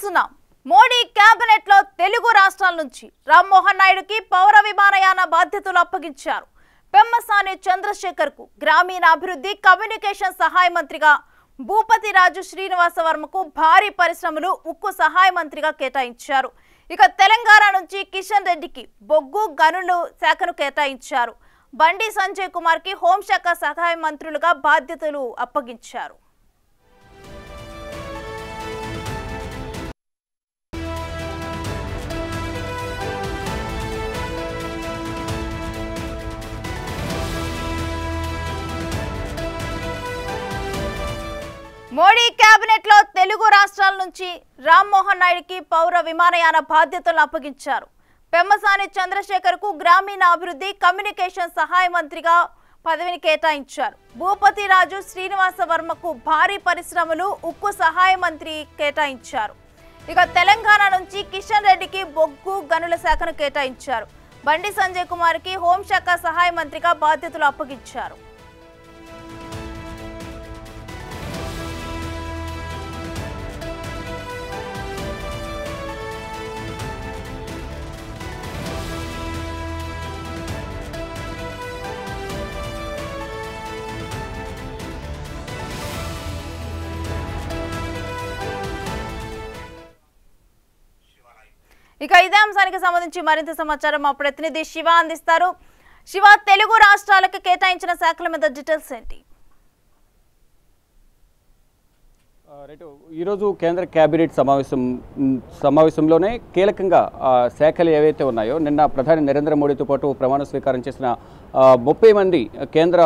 చూస్తున్నాం. మోడీ కేబినెట్ లో తెలుగు రాష్ట్రాల నుంచి రామ్మోహన్ నాయుడుకి పౌర విమానయాన బాధ్యతలు అప్పగించారు. పెమ్మసాని చంద్రశేఖర్ కు గ్రామీణాభివృద్ధి కమ్యూనికేషన్ సహాయ మంత్రిగా, భూపతి రాజు శ్రీనివాస వర్మకు భారీ పరిశ్రమలు ఉక్కు సహాయ మంత్రిగా కేటాయించారు. ఇక తెలంగాణ నుంచి కిషన్ రెడ్డికి బొగ్గు గనులు శాఖను కేటాయించారు. బండి సంజయ్ కుమార్ కి హోంశాఖ సహాయ మంత్రులుగా బాధ్యతలు అప్పగించారు. మోడీ కేబినెట్ లో తెలుగు రాష్ట్రాల నుంచి రామ్మోహన్ నాయుడుకి పౌర విమానయాన బాధ్యతలను అప్పగించారు. పెమ్మసాని చంద్రశేఖర్ కు గ్రామీణాభివృద్ధి కమ్యూనికేషన్ సహాయ మంత్రిగా పదవిని కేటాయించారు. భూపతి రాజు శ్రీనివాస వర్మకు భారీ పరిశ్రమలు ఉక్కు సహాయ మంత్రి కేటాయించారు. ఇక తెలంగాణ నుంచి కిషన్ రెడ్డికి బొగ్గు గనుల శాఖను కేటాయించారు. బండి సంజయ్ కుమార్ కి హోంశాఖ సహాయ మంత్రిగా బాధ్యతలు అప్పగించారు. ఇక ఇదే అంశానికి సంబంధించి మరింత సమాచారం మా ప్రతినిధి శివ అందిస్తారు. శివ, తెలుగు రాష్ట్రాలకు కేటాయించిన శాఖల మీద డీటెయిల్స్ ఏంటి? ఈరోజు కేంద్ర కేబినెట్ సమావేశంలోనే కీలకంగా శాఖలు ఏవైతే ఉన్నాయో, నిన్న ప్రధాని నరేంద్ర మోడీతో పాటు ప్రమాణ స్వీకారం చేసిన 30 మంది కేంద్ర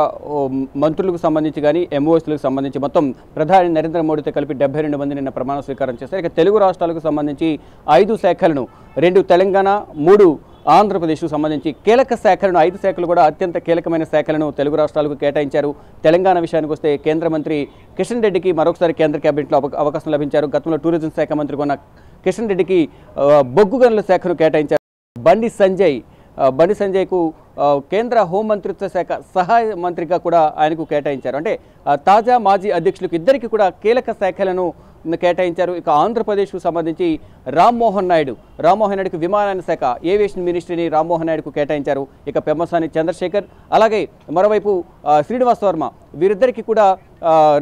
మంత్రులకు సంబంధించి కానీ ఎంఓఎస్లకు సంబంధించి మొత్తం ప్రధాని నరేంద్ర మోడీతో కలిపి 72 మంది నిన్న ప్రమాణ స్వీకారం చేశారు. ఇక తెలుగు రాష్ట్రాలకు సంబంధించి 5 శాఖలను, 2 తెలంగాణ, 3 ఆంధ్రప్రదేశ్కు సంబంధించి కీలక శాఖలను, 5 శాఖలు కూడా అత్యంత కీలకమైన శాఖలను తెలుగు రాష్ట్రాలకు కేటాయించారు. తెలంగాణ విషయానికి వస్తే కేంద్ర మంత్రి కిషన్ రెడ్డికి మరొకసారి కేంద్ర కేబినెట్లో అవకాశం లభించారు. గతంలో టూరిజం శాఖ మంత్రిగా ఉన్న కిషన్ రెడ్డికి బొగ్గు గనుల శాఖను కేటాయించారు. బండి సంజయ్కు కేంద్ర హోంమంత్రిత్వ శాఖ సహాయ మంత్రిగా కూడా ఆయనకు కేటాయించారు. అంటే తాజా మాజీ అధ్యక్షులకు ఇద్దరికి కూడా కీలక శాఖలను కేటాయించారు. ఇక ఆంధ్రప్రదేశ్కు సంబంధించి రామ్మోహన్ నాయుడుకి విమానయాన శాఖ, ఏవియేషన్ మినిస్ట్రీని రామ్మోహన్ నాయుడుకు కేటాయించారు. ఇక పెమ్మసాని చంద్రశేఖర్, అలాగే మరోవైపు శ్రీనివాస వర్మ, వీరిద్దరికి కూడా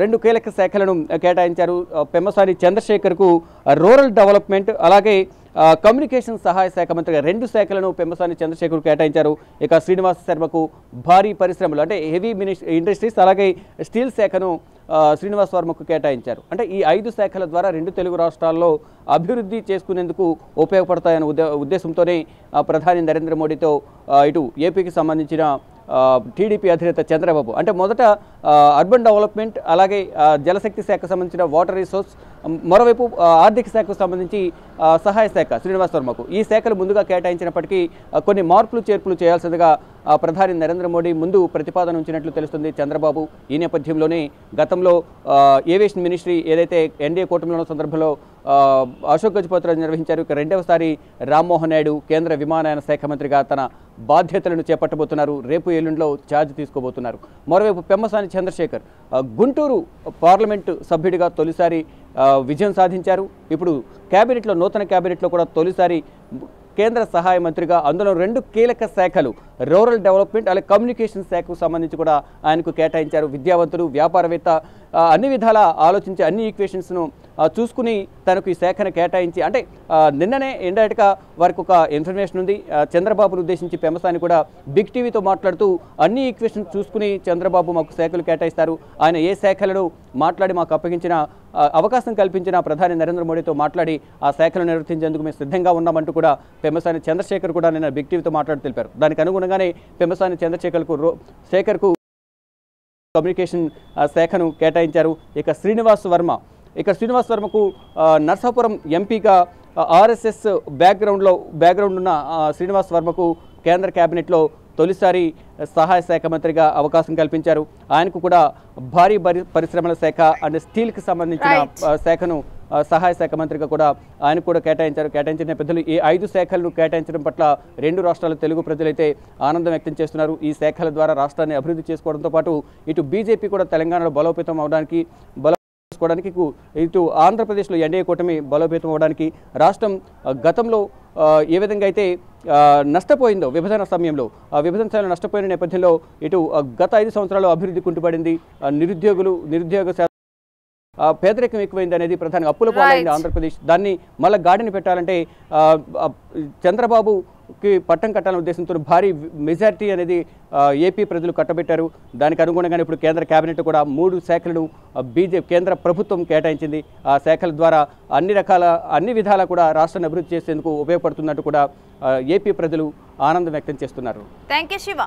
2 కీలక శాఖలను కేటాయించారు. పెమ్మసాని చంద్రశేఖర్కు రూరల్ డెవలప్మెంట్, అలాగే కమ్యూనికేషన్ సహాయ శాఖ మంత్రిగా 2 శాఖలను పెమ్మసాని చంద్రశేఖర్ కేటాయించారు. ఇక శ్రీనివాస శర్మకు భారీ పరిశ్రమలు అంటే హెవీ ఇండస్ట్రీస్, అలాగే స్టీల్ శాఖను శ్రీనివాస వర్మకు కేటాయించారు. అంటే ఈ 5 శాఖల ద్వారా 2 తెలుగు రాష్ట్రాల్లో అభివృద్ధి చేసుకునేందుకు ఉపయోగపడతాయనే ఉద్దేశంతోనే ప్రధాని నరేంద్ర మోడీతో ఇటు ఏపీకి సంబంధించిన టీడీపీ అధినేత చంద్రబాబు, అంటే మొదట అర్బన్ డెవలప్మెంట్, అలాగే జలశక్తి శాఖకు సంబంధించిన వాటర్ రిసోర్స్, మరోవైపు ఆర్థిక శాఖకు సంబంధించి సహాయ శాఖ శ్రీనివాస వర్మకు ఈ శాఖలు ముందుగా కేటాయించినప్పటికీ కొన్ని మార్పులు చేర్పులు చేయాల్సిందిగా ప్రధాని నరేంద్ర మోడీ ముందు ప్రతిపాదన ఉంచినట్లు తెలుస్తుంది చంద్రబాబు. ఈ నేపథ్యంలోనే గతంలో ఏవియేషన్ మినిస్ట్రీ ఏదైతే ఎన్డీఏ కూటమిలో ఉన్న సందర్భంలో అశోక్ గజపతిరాజు నిర్వహించారు. ఇక రెండవసారి రామ్మోహన్ నాయుడు కేంద్ర విమానయాన శాఖ మంత్రిగా తన బాధ్యతలను చేపట్టబోతున్నారు. రేపు ఎల్లుండిలో ఛార్జ్ తీసుకోబోతున్నారు. మరోవైపు పెమ్మసాని చంద్రశేఖర్ గుంటూరు పార్లమెంటు సభ్యుడిగా తొలిసారి విజయం సాధించారు. ఇప్పుడు నూతన కేబినెట్లో కూడా తొలిసారి కేంద్ర సహాయ మంత్రిగా, అందులో 2 కీలక శాఖలు రూరల్ డెవలప్మెంట్, అలాగే కమ్యూనికేషన్ శాఖకు సంబంధించి కూడా ఆయనకు కేటాయించారు. విద్యావంతుడు, వ్యాపారవేత్త, అన్ని విధాలా ఆలోచించి అన్ని ఈక్వేషన్స్ను చూసుకుని తనకు ఈ శాఖను కేటాయించి, అంటే నిన్ననే ఇండైరెక్ట్గా వారికి ఒక ఇన్ఫర్మేషన్ ఉంది. చంద్రబాబును ఉద్దేశించి పెమ్మసాని కూడా బిగ్ టీవీతో మాట్లాడుతూ అన్ని ఈక్వేషన్స్ చూసుకుని చంద్రబాబు మాకు శాఖలు కేటాయిస్తారు, ఆయన ఏ శాఖలను మాట్లాడి మాకు అప్పగించిన అవకాశం కల్పించిన ప్రధాని నరేంద్ర మోడీతో మాట్లాడి ఆ శాఖలను నిర్వర్తించేందుకు మేము సిద్ధంగా ఉన్నామంటూ కూడా పెమ్మసాని చంద్రశేఖర్ కూడా నిన్న బిగ్ టీవీతో మాట్లాడి తెలిపారు. దానికి అనుగుణంగానే పెమ్మసాని చంద్రశేఖర్కు కమ్యూనికేషన్ శాఖను కేటాయించారు. ఇక శ్రీనివాస వర్మకు నర్సాపురం ఎంపీగా ఆర్ఎస్ఎస్ బ్యాక్గ్రౌండ్ ఉన్న శ్రీనివాస వర్మకు కేంద్ర కేబినెట్లో తొలిసారి సహాయ శాఖ మంత్రిగా అవకాశం కల్పించారు. ఆయనకు కూడా భారీ పరిశ్రమల శాఖ అండ్ స్టీల్కి సంబంధించిన శాఖను సహాయ శాఖ మంత్రిగా కూడా ఆయన కూడా కేటాయించిన నేపథ్యంలో ఈ 5 శాఖలను కేటాయించడం పట్ల 2 రాష్ట్రాల తెలుగు ప్రజలైతే ఆనందం వ్యక్తం చేస్తున్నారు. ఈ శాఖల ద్వారా రాష్ట్రాన్ని అభివృద్ధి చేసుకోవడంతో పాటు ఇటు బీజేపీ కూడా తెలంగాణలో బలోపేతం అవడానికి చేసుకోవడానికి ఇటు ఆంధ్రప్రదేశ్లో ఎన్డీఏ కూటమి బలోపేతం అవ్వడానికి రాష్ట్రం గతంలో ఏ విధంగా అయితే నష్టపోయిందో విభజన సమయంలో విభజన సమయంలో నష్టపోయిన నేపథ్యంలో ఇటు గత 5 సంవత్సరాలు అభివృద్ధి కుంటుపడింది, నిరుద్యోగ పేదరికం ఎక్కువైంది అనేది ప్రధానంగా అప్పుల పాలైంది ఆంధ్రప్రదేశ్. దాన్ని మళ్ళీ గాడిని పెట్టాలంటే చంద్రబాబుకి పట్టం కట్టాలనే ఉద్దేశంతో భారీ మెజారిటీ అనేది ఏపీ ప్రజలు కట్టబెట్టారు. దానికి అనుగుణంగానే ఇప్పుడు కేంద్ర కేబినెట్ కూడా 3 శాఖలను కేంద్ర ప్రభుత్వం కేటాయించింది. ఆ శాఖల ద్వారా అన్ని విధాలా కూడా రాష్ట్రాన్ని అభివృద్ధి చేసేందుకు ఉపయోగపడుతున్నట్టు కూడా ఏపీ ప్రజలు ఆనందం వ్యక్తం చేస్తున్నారు. థాంక్యూ శివ.